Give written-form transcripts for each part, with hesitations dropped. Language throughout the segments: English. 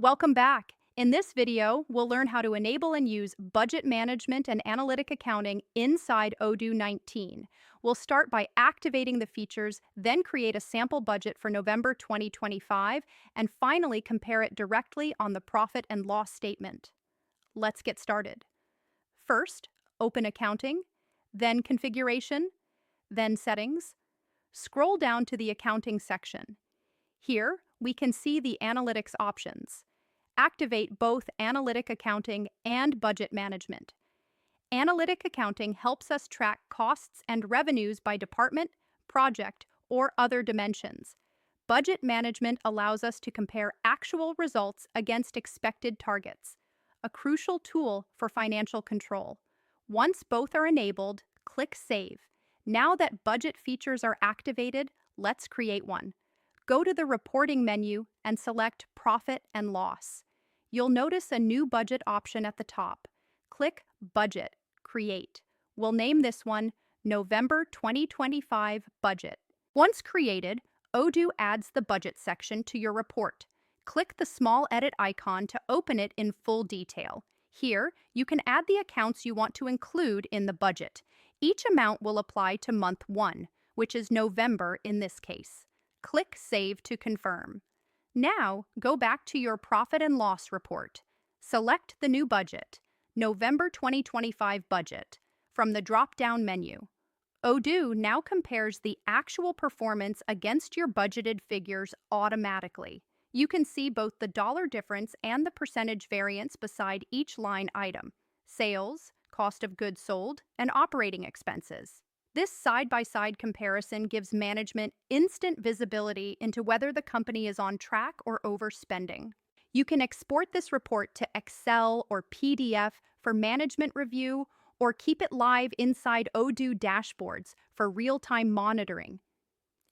Welcome back. In this video, we'll learn how to enable and use budget management and analytic accounting inside Odoo 19. We'll start by activating the features, then create a sample budget for November 2025, and finally compare it directly on the profit and loss statement. Let's get started. First, open Accounting, then Configuration, then Settings. Scroll down to the Accounting section. Here, we can see the Analytics options. Activate both Analytic Accounting and Budget Management. Analytic Accounting helps us track costs and revenues by department, project, or other dimensions. Budget Management allows us to compare actual results against expected targets, a crucial tool for financial control. Once both are enabled, click Save. Now that budget features are activated, let's create one. Go to the Reporting menu and select Profit and Loss. You'll notice a new budget option at the top. Click Budget, Create. We'll name this one November 2025 Budget. Once created, Odoo adds the budget section to your report. Click the small edit icon to open it in full detail. Here, you can add the accounts you want to include in the budget. Each amount will apply to month 1, which is November in this case. Click Save to confirm. Now, go back to your profit and loss report. Select the new budget, November 2025 budget, from the drop-down menu. Odoo now compares the actual performance against your budgeted figures automatically. You can see both the dollar difference and the percentage variance beside each line item: sales, cost of goods sold, and operating expenses. This side-by-side comparison gives management instant visibility into whether the company is on track or overspending. You can export this report to Excel or PDF for management review, or keep it live inside Odoo dashboards for real-time monitoring.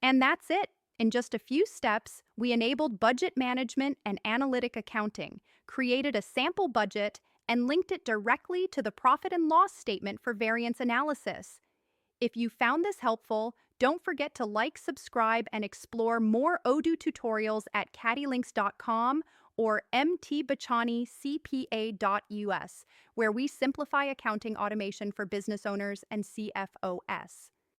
And that's it. In just a few steps, we enabled budget management and analytic accounting, created a sample budget, and linked it directly to the profit and loss statement for variance analysis. If you found this helpful, don't forget to like, subscribe, and explore more Odoo tutorials at Katylinks.com or mtbachanicpa.us, where we simplify accounting automation for business owners and CFOs.